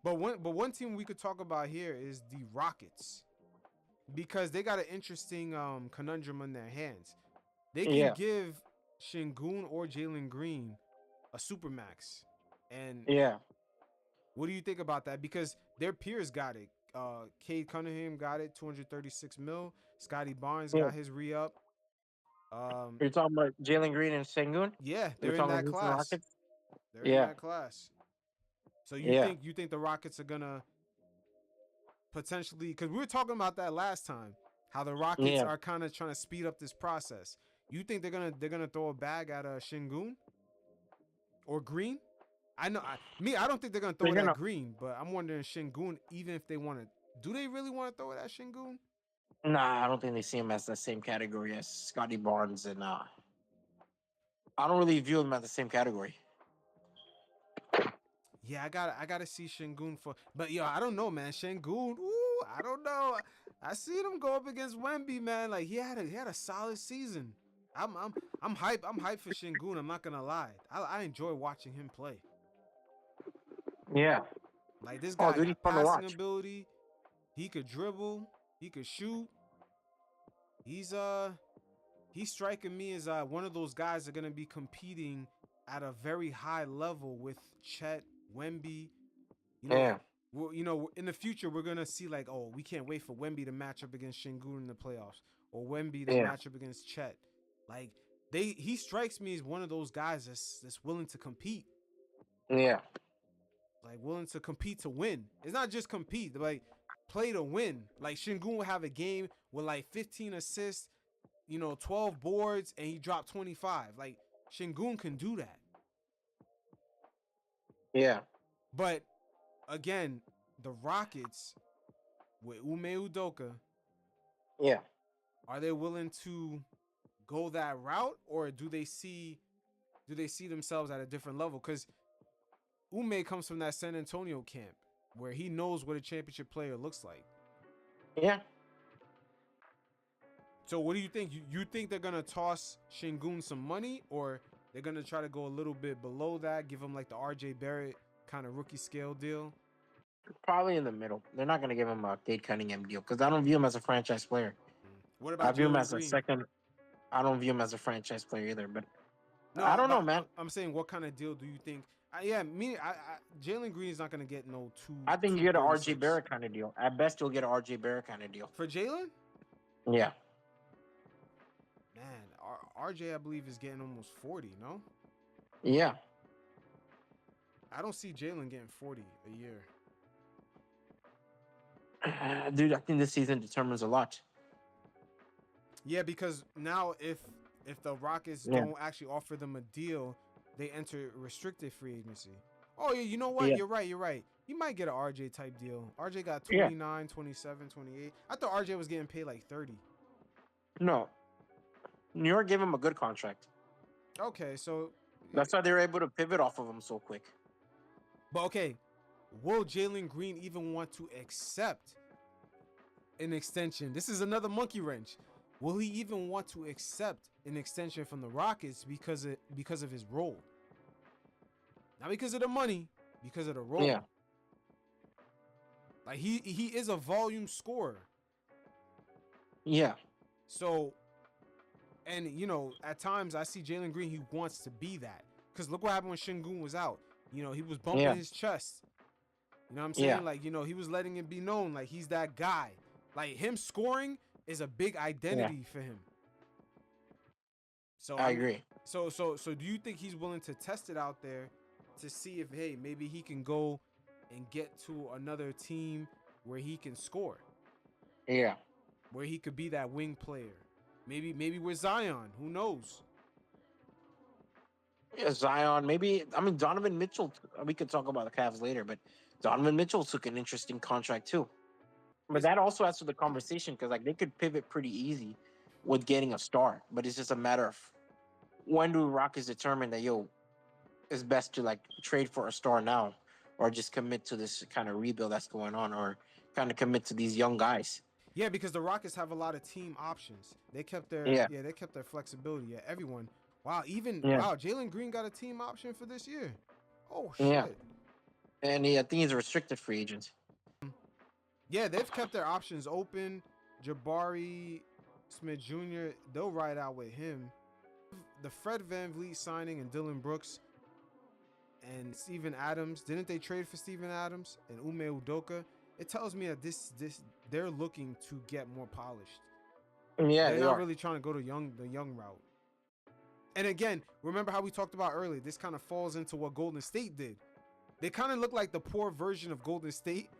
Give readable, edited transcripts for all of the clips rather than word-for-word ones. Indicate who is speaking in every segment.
Speaker 1: But one team we could talk about here is the Rockets because they got an interesting conundrum on their hands. They can
Speaker 2: Yeah,
Speaker 1: give Shingun or Jalen Green a supermax, and
Speaker 2: yeah,
Speaker 1: what do you think about that? Because their peers got it. Cade Cunningham got it, 236 mil. Scotty Barnes
Speaker 2: yeah.
Speaker 1: got his re up. Um,
Speaker 2: You're talking about Jalen Green and Sengun.
Speaker 1: yeah,
Speaker 2: You're
Speaker 1: they're in
Speaker 2: talking about
Speaker 1: that
Speaker 2: Houston
Speaker 1: class.
Speaker 2: Rockets.
Speaker 1: They're in
Speaker 2: Yeah,
Speaker 1: that class. So you
Speaker 2: yeah,
Speaker 1: think you think the Rockets are gonna potentially, because we were talking about that last time, how the Rockets
Speaker 2: yeah.
Speaker 1: are kind of trying to speed up this process. You think they're gonna throw a bag at a Shingun or Green? I know I don't think they're gonna throw
Speaker 2: They're
Speaker 1: it at
Speaker 2: gonna.
Speaker 1: Green, but I'm wondering Shingun, even if they want to, do they really want to throw it at Shingun?
Speaker 2: Nah, I don't think they see him as the same category as Scotty Barnes, and I don't really view him as the same category.
Speaker 1: Yeah, I gotta see Shingun for, but yo, I don't know, man. Shingun, ooh, I don't know. I seen him go up against Wemby, man. Like he had a solid season. I'm hype. I'm hyped for Shingun. I'm not gonna lie. I enjoy watching him play.
Speaker 2: Yeah.
Speaker 1: Like this
Speaker 2: Oh,
Speaker 1: guy
Speaker 2: dude, he's
Speaker 1: got
Speaker 2: fun to
Speaker 1: passing
Speaker 2: watch.
Speaker 1: ability. He could dribble. He could shoot. He's he's striking me as one of those guys that are gonna be competing at a very high level with Chet, Wemby. You know,
Speaker 2: Yeah,
Speaker 1: in the future we're gonna see like, oh, we can't wait for Wemby to match up against Shingun in the playoffs, or Wemby to
Speaker 2: yeah,
Speaker 1: match up against Chet. Like he strikes me as one of those guys that's willing to compete,
Speaker 2: yeah,
Speaker 1: like willing to compete to win. It's not just compete, like play to win. Like Shingun will have a game with like 15 assists, 12 boards, and he dropped 25. Like Shingun can do that.
Speaker 2: yeah,
Speaker 1: But again, the Rockets with Ume Udoka,
Speaker 2: yeah.
Speaker 1: are they willing to go that route, or do they see themselves at a different level? Because Ume comes from that San Antonio camp where he knows what a championship player looks like.
Speaker 2: Yeah.
Speaker 1: So what do you think? You think they're gonna toss Shingun some money, or they're gonna try to go a little bit below that, give him like the RJ Barrett kind of rookie scale deal?
Speaker 2: Probably in the middle. They're not going to give him a Cade Cunningham deal because I don't view him as a franchise player.
Speaker 1: What
Speaker 2: I
Speaker 1: about
Speaker 2: view him
Speaker 1: Jalen
Speaker 2: as a
Speaker 1: Green?
Speaker 2: second. I don't view him as a franchise player either. But I
Speaker 1: No,
Speaker 2: don't know,
Speaker 1: but
Speaker 2: man.
Speaker 1: I'm saying, what kind of deal do you think? Yeah, Jalen Green is not gonna get no
Speaker 2: I think you
Speaker 1: two
Speaker 2: get an
Speaker 1: thirty
Speaker 2: RJ
Speaker 1: six
Speaker 2: Barrett kind of deal. At best, you'll get an RJ Barrett kind of deal.
Speaker 1: for Jalen.
Speaker 2: Yeah,
Speaker 1: Man, RJ I believe is getting almost 40. No,
Speaker 2: yeah.
Speaker 1: I don't see Jalen getting 40 a year.
Speaker 2: Dude, I think this season determines a lot.
Speaker 1: Yeah, because now if the Rockets
Speaker 2: Yeah,
Speaker 1: don't actually offer them a deal, they enter restricted free agency. Oh yeah, you know what?
Speaker 2: yeah,
Speaker 1: You're right. You're right. He might get an RJ type deal. RJ got
Speaker 2: yeah.
Speaker 1: 29, 27, 28. I thought RJ was getting paid like 30.
Speaker 2: No, New York gave him a good contract.
Speaker 1: Okay, so
Speaker 2: That's why they were able to pivot off of him so quick.
Speaker 1: but okay, will Jalen Green even want to accept an extension? This is another monkey wrench. Will he even want to accept an extension from the Rockets because of his role? Not because of the money, because of the
Speaker 2: Yeah,
Speaker 1: role. Like he is a volume scorer.
Speaker 2: yeah,
Speaker 1: So, and at times I see Jalen Green, he wants to be that. Cause look what happened when Shingun was out. He was bumping
Speaker 2: yeah,
Speaker 1: his chest. You know what I'm
Speaker 2: yeah.
Speaker 1: saying? Like, he was letting it be known like he's that guy. Like him scoring is a big
Speaker 2: Yeah,
Speaker 1: identity for him. So
Speaker 2: I
Speaker 1: I mean,
Speaker 2: agree.
Speaker 1: so do you think he's willing to test it out there to see if, hey, maybe he can go and get to another team where he can score,
Speaker 2: Yeah.
Speaker 1: where he could be that wing player? Maybe with Zion, who knows?
Speaker 2: Yeah, Zion, maybe. I mean, Donovan Mitchell. We could talk about the Cavs later, but Donovan Mitchell took an interesting contract too. But
Speaker 1: It's
Speaker 2: that also adds to the conversation because like they could pivot pretty easy with getting a star, but it's just a matter of when do Rockets determine that it's best to like trade for a star now, or just commit to this kind of rebuild that's going on, or kind of commit to these young guys.
Speaker 1: Yeah, because the Rockets have a lot of team options.
Speaker 2: Yeah,
Speaker 1: They kept their flexibility. Yeah, everyone. Wow,
Speaker 2: yeah,
Speaker 1: wow, Jalen Green got a team option for this year. Oh
Speaker 2: yeah,
Speaker 1: shit.
Speaker 2: and I think he's a restricted free agent.
Speaker 1: Yeah, they've kept their options open. Jabari Smith Jr., they'll ride out with him. The Fred VanVleet signing and Dylan Brooks and Steven Adams. Didn't they trade for Steven Adams and Ume Udoka? It tells me that this they're looking to get more polished.
Speaker 2: Yeah,
Speaker 1: They're
Speaker 2: they
Speaker 1: not
Speaker 2: are.
Speaker 1: really trying to go to the young route. And again, remember how we talked about earlier? This kind of falls into what Golden State did. They kind of look like the poor version of Golden State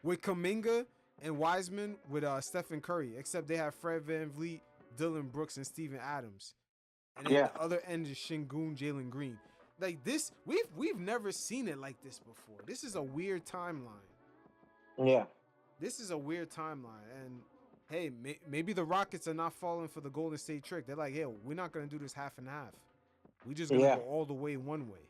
Speaker 1: with Kuminga and Wiseman with Stephen Curry, except they have Fred VanVleet, Dylan Brooks, and Steven Adams. And then
Speaker 2: Yeah,
Speaker 1: the other end is Sengun, Jalen Green. Like this, we've never seen it like this before. This is a weird timeline.
Speaker 2: yeah,
Speaker 1: This is a weird timeline. And hey, maybe the Rockets are not falling for the Golden State trick. They're like, hey, we're not gonna do this half and half. We're just gonna
Speaker 2: yeah.
Speaker 1: go all the way one way.